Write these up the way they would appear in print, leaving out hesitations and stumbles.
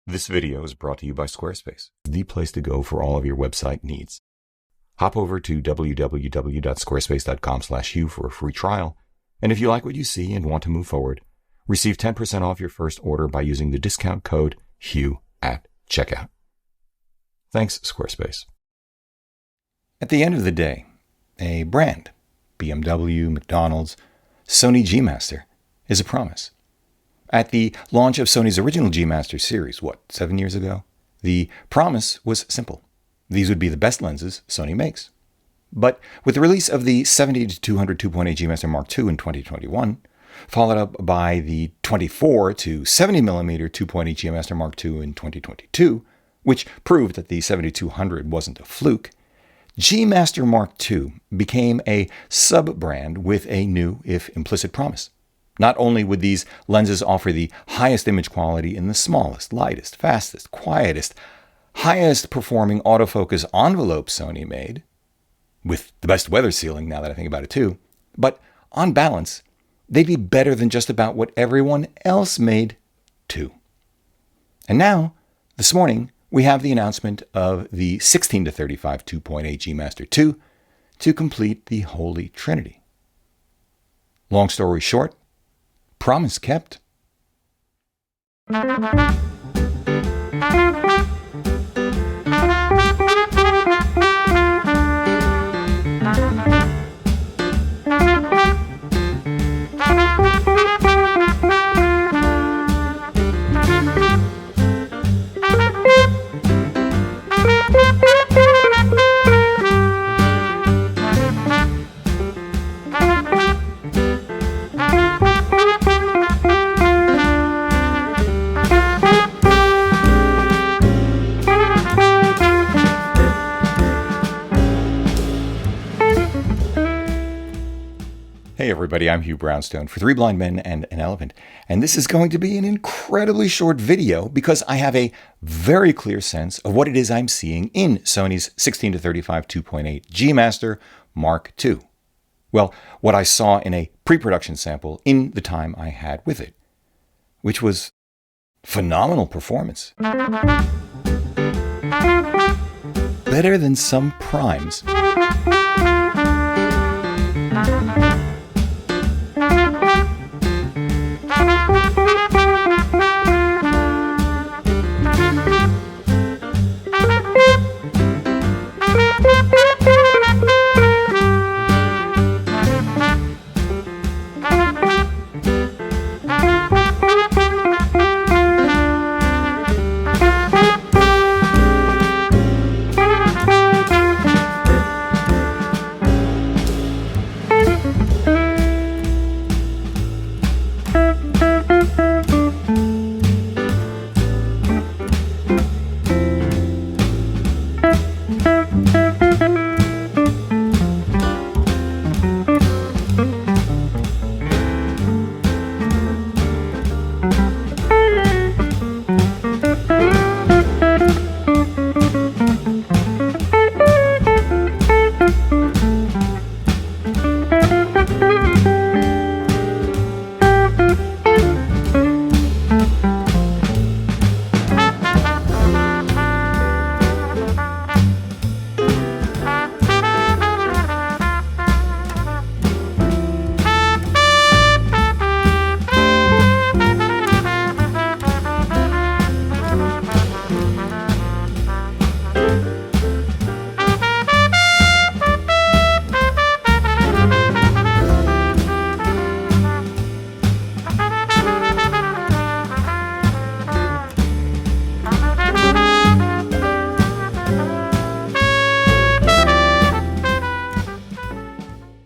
This video is brought to you by Squarespace, the place to go for all of your website needs. Hop over to www.squarespace.com/hugh for a free trial, and if you like what you see and want to move forward, receive 10% off your first order by using the discount code HUGH at checkout. Thanks, Squarespace. At the end of the day, a brand, BMW, McDonald's, Sony G Master, is a promise. At the launch of Sony's original G Master series, 7 years ago? The promise was simple. These would be the best lenses Sony makes. But with the release of the 70-200 2.8 G Master Mark II in 2021, followed up by the 24-70mm 2.8 G Master Mark II in 2022, which proved that the 70-200 wasn't a fluke, G Master Mark II became a sub-brand with a new, if implicit, promise. Not only would these lenses offer the highest image quality in the smallest, lightest, fastest, quietest, highest performing autofocus envelope Sony made, with the best weather sealing now that I think about it too, but on balance, they'd be better than just about what everyone else made too. And now, this morning, we have the announcement of the 16-35 2.8 G Master II to complete the Holy Trinity. Long story short, promise kept. Hey everybody, I'm Hugh Brownstone for Three Blind Men and an Elephant, and this is going to be an incredibly short video because I have a very clear sense of what it is I'm seeing in Sony's 16-35 2.8 G Master Mark II. Well, what I saw in a pre-production sample in the time I had with it, which was phenomenal performance. Better than some primes.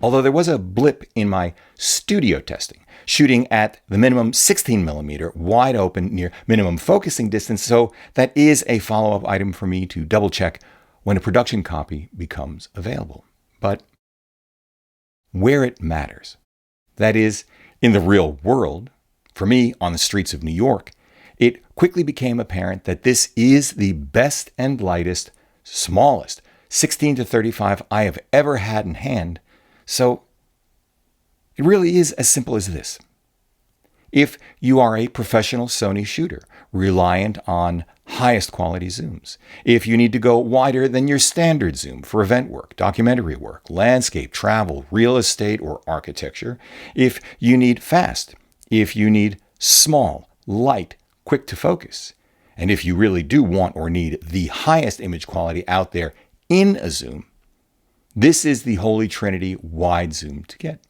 Although there was a blip in my studio testing, shooting at the minimum 16mm wide open near minimum focusing distance, so that is a follow-up item for me to double check when a production copy becomes available. But where it matters, that is, in the real world, for me on the streets of New York, it quickly became apparent that this is the best and lightest, smallest 16-35 I have ever had in hand. So it really is as simple as this. If you are a professional Sony shooter, reliant on highest quality zooms. If you need to go wider than your standard zoom for event work, documentary work, landscape, travel, real estate, or architecture. If you need fast. If you need small, light, quick to focus. And if you really do want or need the highest image quality out there in a zoom, this is the Holy Trinity wide zoom to get.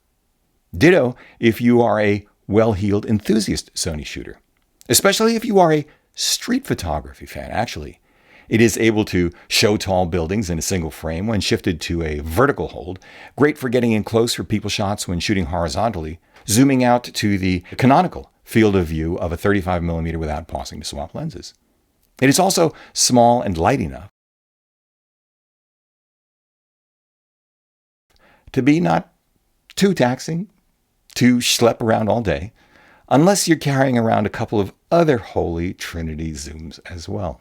Ditto if you are a well-heeled enthusiast Sony shooter, especially if you are a street photography fan. Actually, it is able to show tall buildings in a single frame when shifted to a vertical hold, great for getting in close for people shots when shooting horizontally, zooming out to the canonical field of view of a 35mm without pausing to swap lenses. It is also small and light enough to be not too taxing to schlep around all day, unless you're carrying around a couple of other Holy Trinity zooms as well.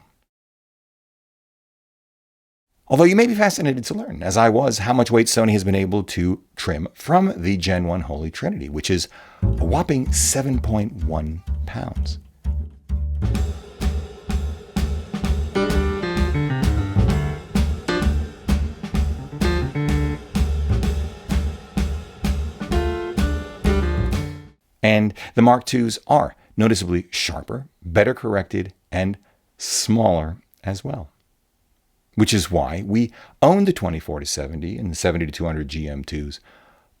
Although you may be fascinated to learn, as I was, how much weight Sony has been able to trim from the Gen 1 Holy Trinity, which is a whopping 7.1 pounds. And the Mark IIs are noticeably sharper, better corrected, and smaller as well. Which is why we own the 24-70 and the 70-200 GM2s,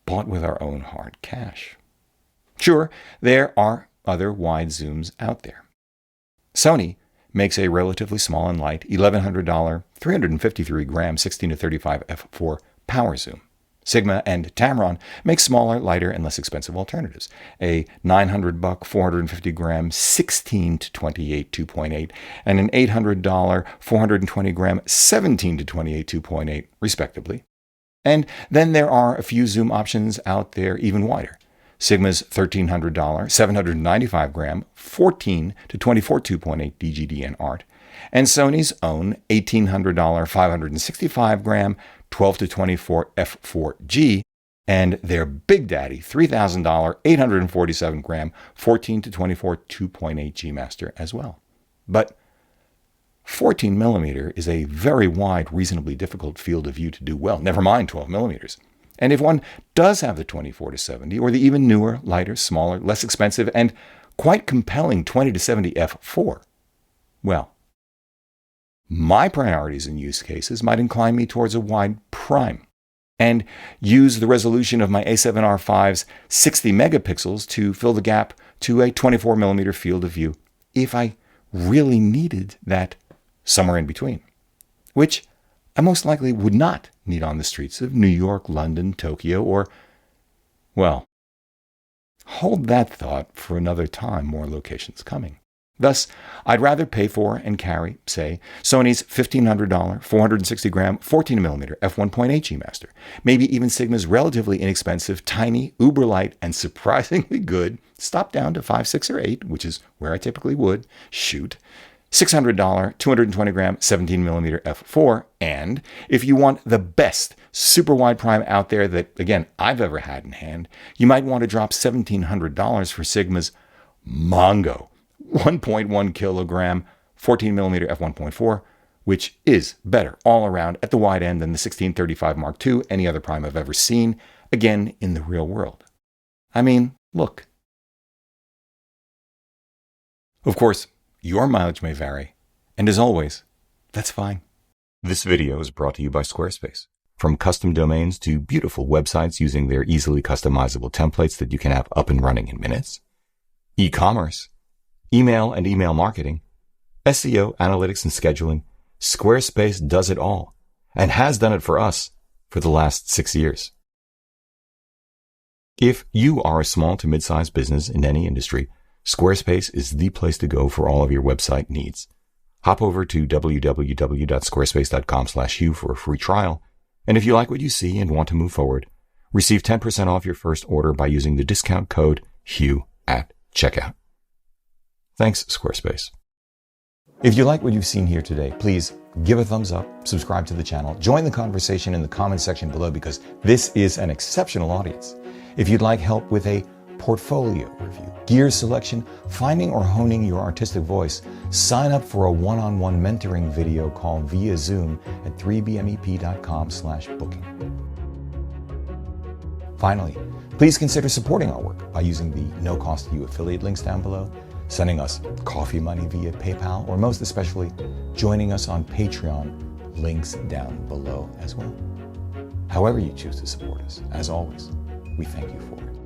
bought with our own hard cash. Sure, there are other wide zooms out there. Sony makes a relatively small and light $1,100, 353-gram 16-35 f4 power zoom. Sigma and Tamron make smaller, lighter, and less expensive alternatives. A $900 450-gram 16-28 2.8 and an $800 420-gram 17-28 2.8, respectively. And then there are a few zoom options out there even wider. Sigma's $1,300 795-gram 14-24 2.8 DGD and art, and Sony's own $1,800 565-gram 12-24 f4G, and their Big Daddy $3,000 847-gram 14-24 2.8 G Master as well. But 14mm is a very wide, reasonably difficult field of view to do well, never mind 12mm. And if one does have the 24-70 or the even newer, lighter, smaller, less expensive, and quite compelling 20-70 f4, well, my priorities and use cases might incline me towards a wide prime and use the resolution of my A7R5's 60 megapixels to fill the gap to a 24mm field of view if I really needed that somewhere in between, which I most likely would not need on the streets of New York, London, Tokyo, or, well, hold that thought for another time, more locations coming. Thus, I'd rather pay for and carry, say, Sony's $1,500 460-gram 14mm f1.8 G Master, maybe even Sigma's relatively inexpensive, tiny, uber-light, and surprisingly good, stop down to 5, 6, or 8, which is where I typically would shoot, $600 220-gram 17mm f4, and if you want the best super wide prime out there that, again, I've ever had in hand, you might want to drop $1,700 for Sigma's Mongo 1.1 kilogram 14mm f1.4, which is better all around at the wide end than the 1635 Mark II, any other prime I've ever seen, again, in the real world. I mean, look. Of course, your mileage may vary, and as always, that's fine. This video is brought to you by Squarespace. From custom domains to beautiful websites using their easily customizable templates that you can have up and running in minutes, e-commerce, email and email marketing, SEO, analytics, and scheduling, Squarespace does it all and has done it for us for the last 6 years. If you are a small to mid-sized business in any industry, Squarespace is the place to go for all of your website needs. Hop over to www.squarespace.com/Hugh for a free trial. And if you like what you see and want to move forward, receive 10% off your first order by using the discount code Hugh at checkout. Thanks, Squarespace. If you like what you've seen here today, please give a thumbs up, subscribe to the channel, join the conversation in the comment section below because this is an exceptional audience. If you'd like help with a portfolio review, gear selection, finding or honing your artistic voice, sign up for a one-on-one mentoring video call via Zoom at 3bmep.com/booking. Finally, please consider supporting our work by using the no-cost-to-you affiliate links down below, sending us coffee money via PayPal, or most especially, joining us on Patreon, links down below as well. However you choose to support us, as always, we thank you for it.